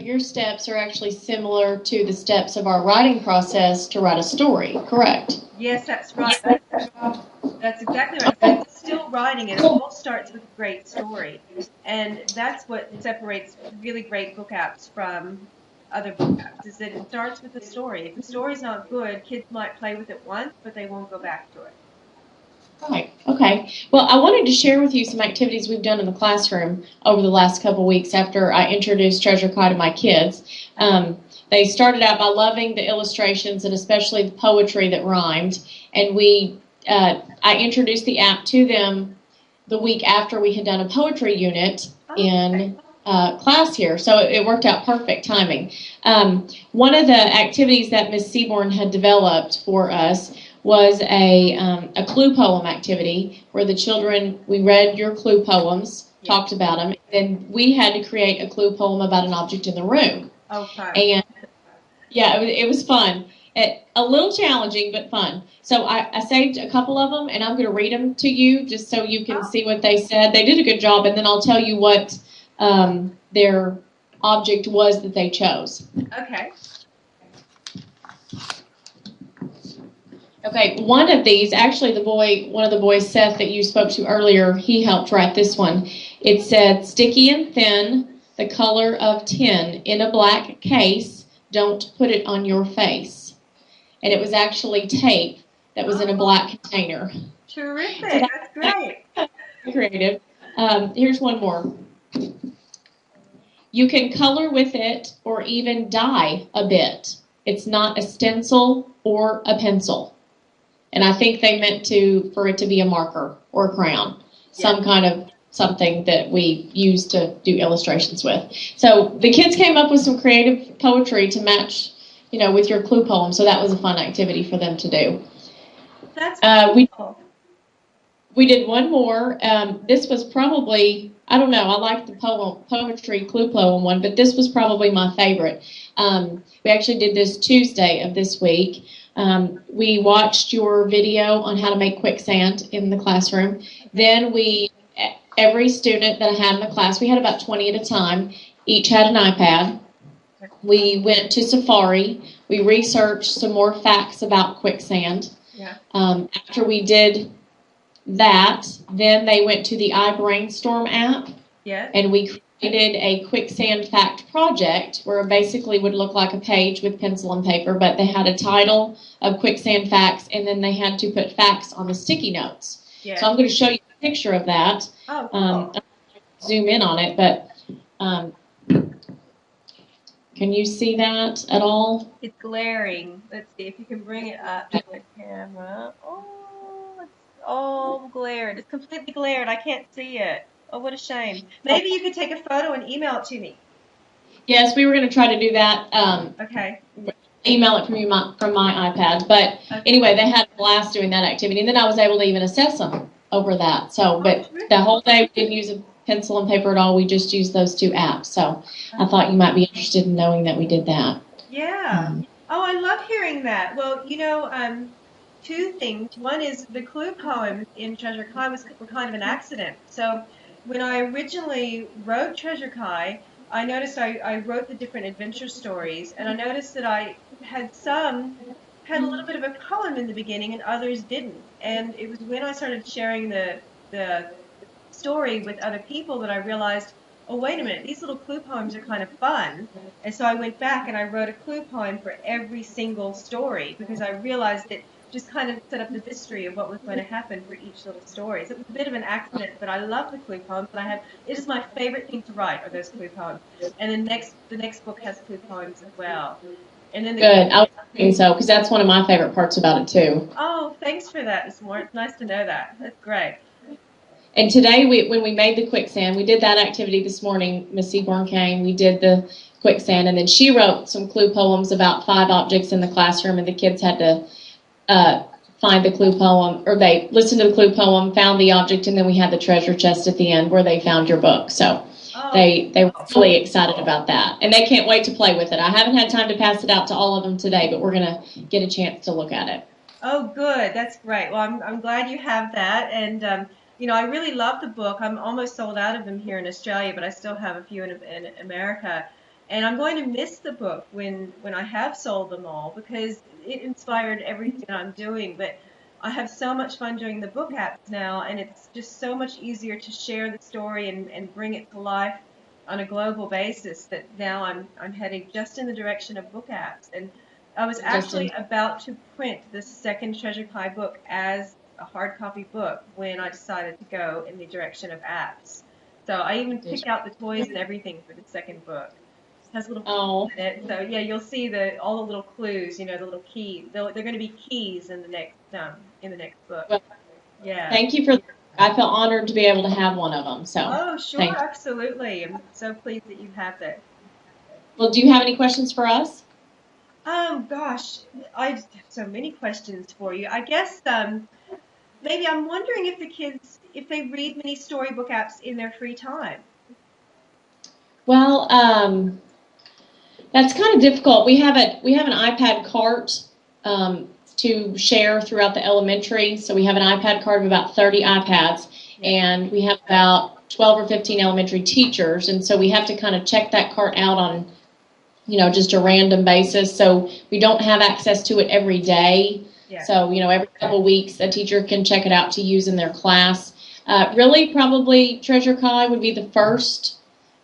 your steps are actually similar to the steps of our writing process to write a story, correct? Yes, that's right. That's exactly right. So it's still writing. It all starts with a great story. And that's what separates really great book apps from other book apps, is that it starts with a story. If the story's not good, kids might play with it once, but they won't go back to it. Right. Okay. Well, I wanted to share with you some activities we've done in the classroom over the last couple weeks after I introduced Treasure Kai to my kids. They started out by loving the illustrations and especially the poetry that rhymed. And I introduced the app to them the week after we had done a poetry unit in class here. So it worked out perfect timing. One of the activities that Miss Seaborn had developed for us was a clue poem activity where the children, we read your clue poems, talked about them, and then we had to create a clue poem about an object in the room. Okay. And yeah, it was fun. A little challenging, but fun. So I saved a couple of them, and I'm going to read them to you just so you can see what they said. They did a good job, and then I'll tell you what their object was that they chose. Okay. Okay, one of these, actually one of the boys, Seth, that you spoke to earlier, he helped write this one. It said, sticky and thin, the color of tin, in a black case, don't put it on your face. And it was actually tape that was in a black container. Terrific, so that's great. Creative. Here's one more. You can color with it or even dye a bit. It's not a stencil or a pencil. And I think they meant for it to be a marker or a crayon, some kind of something that we use to do illustrations with. So the kids came up with some creative poetry to match, with your clue poem. So that was a fun activity for them to do. That's cool. We did one more. This was probably, I don't know, I like the poetry clue poem one, but this was probably my favorite. We actually did this Tuesday of this week. We watched your video on how to make quicksand in the classroom. Then every student that I had in the class, we had about 20 at a time, each had an iPad. We went to Safari. We researched some more facts about quicksand. After we did that, then they went to the iBrainstorm app. And we created a quicksand fact project where it basically would look like a page with pencil and paper, but they had a title of quicksand facts, and then they had to put facts on the sticky notes. So I'm going to show you a picture of that. Oh, cool. Zoom in on it, but can you see that at all? It's glaring. Let's see if you can bring it up to the camera. Oh, it's all glared. It's completely glared. I can't see it. Oh, what a shame. Maybe you could take a photo and email it to me. Yes, we were going to try to do that. Okay. Email it from my iPad. But anyway, they had a blast doing that activity. And then I was able to even assess them over that. So, but the whole day we didn't use a pencil and paper at all. We just used those two apps. So I thought you might be interested in knowing that we did that. Yeah. Oh, I love hearing that. Well, two things. One is the clue poems in Treasure Kai were kind of an accident. So when I originally wrote Treasure Kai, I noticed I wrote the different adventure stories, and I noticed that I had some had a little bit of a poem in the beginning and others didn't. And it was when I started sharing the story with other people that I realized, oh, wait a minute, these little clue poems are kind of fun. And so I went back and I wrote a clue poem for every single story because I realized that just kind of set up the mystery of what was going to happen for each little story. So it was a bit of an accident, but I love the clue poems, and it is my favorite thing to write are those clue poems. And the next book has clue poems as well. And then Good. I was thinking so because that's one of my favorite parts about it too. Oh, thanks for that, Ms. Moore. It's nice to know that. That's great. And today, when we made the quicksand, we did that activity this morning. Miss Seaborn came, we did the quicksand, and then she wrote some clue poems about 5 objects in the classroom, and the kids had to find the clue poem, or they listened to the clue poem, found the object, and then we had the treasure chest at the end where they found your book. So they were really excited about that, and they can't wait to play with it. I haven't had time to pass it out to all of them today, but we're going to get a chance to look at it. Oh, good. That's great. Well, I'm glad you have that, and I really love the book. I'm almost sold out of them here in Australia, but I still have a few in America. And I'm going to miss the book when I have sold them all, because it inspired everything I'm doing. But I have so much fun doing the book apps now, and it's just so much easier to share the story and bring it to life on a global basis, that now I'm heading just in the direction of book apps. And I was actually about to print the second Treasure Kai book as a hard copy book when I decided to go in the direction of apps. So I even picked out the toys and everything for the second book. It has little keys in it. So yeah, you'll see all the little clues, the little key. They're going to be keys in the next book. Well, yeah. Thank you for. I feel honored to be able to have one of them. So. Oh, sure, absolutely. I'm so pleased that you have it. Well, do you have any questions for us? Gosh, I have so many questions for you. I guess maybe I'm wondering if the kids, if they read many storybook apps in their free time. Well, that's kind of difficult. We have an iPad cart to share throughout the elementary. So we have an iPad cart of about 30 iPads, and we have about 12 or 15 elementary teachers, and so we have to kind of check that cart out on, just a random basis. So we don't have access to it every day. Yeah. So, every couple of weeks, a teacher can check it out to use in their class. Really, probably Treasure Kai would be the first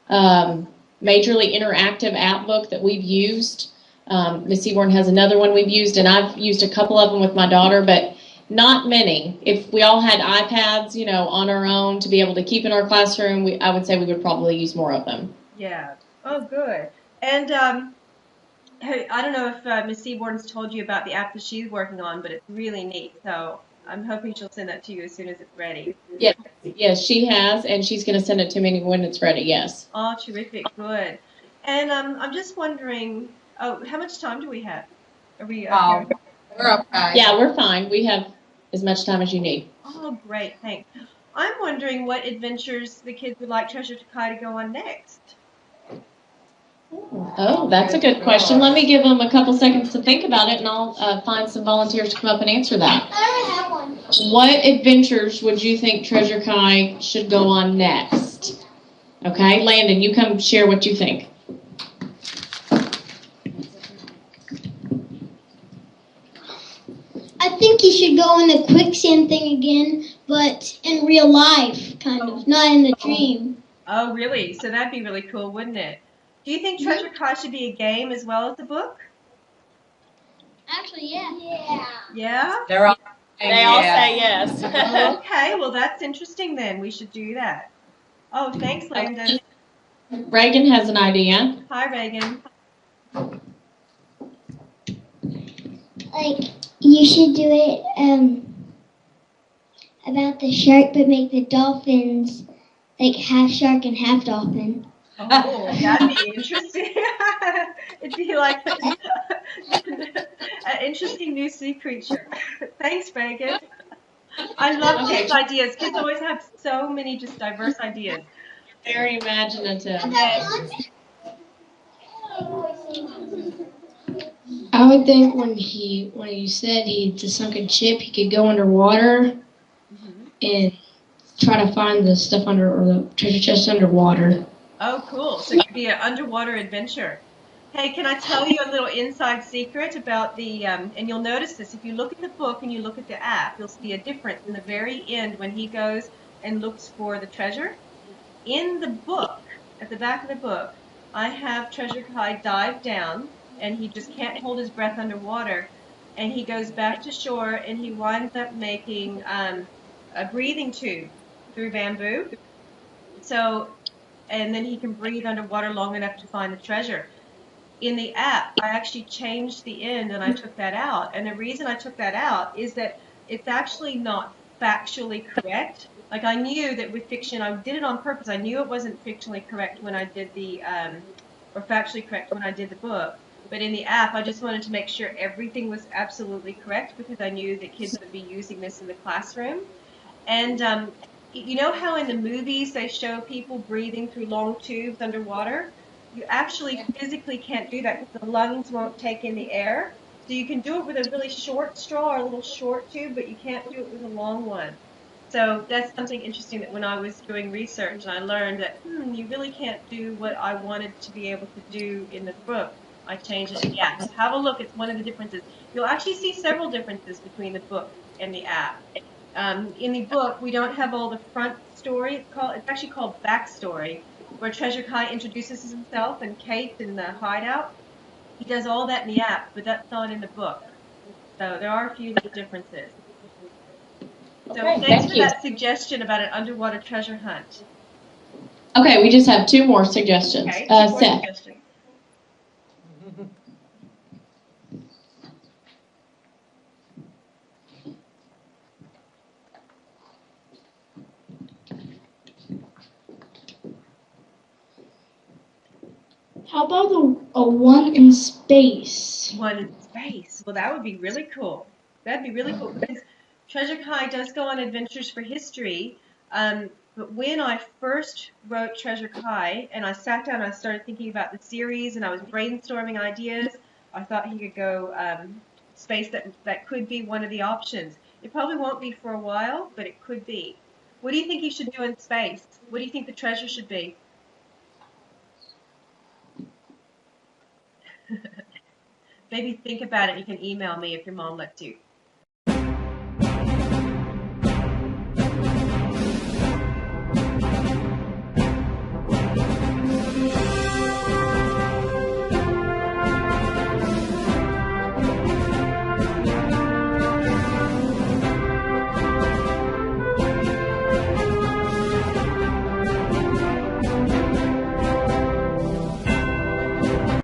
majorly interactive app book that we've used. Miss Seaborn has another one we've used, and I've used a couple of them with my daughter, but not many. If we all had iPads, on our own to be able to keep in our classroom, I would say we would probably use more of them. Yeah. Oh, good. And hey, I don't know if Miss Seaborn's told you about the app that she's working on, but it's really neat. So I'm hoping she'll send that to you as soon as it's ready. Yes, she has, and she's going to send it to me when it's ready, yes. Oh, terrific. Good. And I'm just wondering, how much time do we have? Are we okay? We're okay. Yeah, we're fine. We have as much time as you need. Oh, great. Thanks. I'm wondering what adventures the kids would like Treasure Kai to go on next. Oh, that's a good question. Let me give them a couple seconds to think about it, and I'll find some volunteers to come up and answer that. I have one. What adventures would you think Treasure Kai should go on next? Okay, Landon, you come share what you think. I think he should go on the quicksand thing again, but in real life, kind of, not in the dream. Oh, really? So that'd be really cool, wouldn't it? Do you think Treasure Kai should be a game as well as a book? Actually, yeah. Yeah? They all say yes. Okay, well that's interesting then. We should do that. Oh, thanks, Landon. Reagan has an idea. Hi, Reagan. Like, you should do it about the shark, but make the dolphins like half shark and half dolphin. Oh, that'd be interesting. It'd be like an interesting new sea creature. Thanks, Reagan. I love kids' ideas. Kids always have so many just diverse ideas. Very imaginative. I would think when he said the sunken ship, he could go underwater and try to find the stuff or the treasure chest underwater. Oh, cool. So it could be an underwater adventure. Hey, can I tell you a little inside secret about the, and you'll notice this, if you look at the book and you look at the app, you'll see a difference in the very end when he goes and looks for the treasure. In the book, at the back of the book, I have Treasure Kai dive down, and he just can't hold his breath underwater, and he goes back to shore, and he winds up making a breathing tube through bamboo. So, and then he can breathe underwater long enough to find the treasure. In the app, I actually changed the end and I took that out. And the reason I took that out is that it's actually not factually correct. Like, I knew that with fiction, I did it on purpose. I knew it wasn't fictionally correct when I did the, or factually correct when I did the book. But in the app, I just wanted to make sure everything was absolutely correct because I knew that kids would be using this in the classroom. And you know how in the movies they show people breathing through long tubes underwater? You actually physically can't do that because the lungs won't take in the air. So you can do it with a really short straw or a little short tube, but you can't do it with a long one. So that's something interesting that when I was doing research, I learned that you really can't do what I wanted to be able to do in the book. I changed it in the app. So have a look. It's one of the differences. You'll actually see several differences between the book and the app. In the book, we don't have all the front story. It's actually called backstory, where Treasure Kai introduces himself and Kate in the hideout. He does all that in the app, but that's not in the book. So there are a few little differences. So Okay, thanks thank for you. that suggestion about an underwater treasure hunt. Okay, we just have two more suggestions. Okay, two more Seth. suggestions. How about a one in space? One in space. Well, that would be really cool. That'd be really cool because Treasure Kai does go on adventures for history. But when I first wrote Treasure Kai and I sat down and I started thinking about the series and I was brainstorming ideas, I thought he could go space. That could be one of the options. It probably won't be for a while, but it could be. What do you think he should do in space? What do you think the treasure should be? Maybe think about it. You can email me if your mom lets you.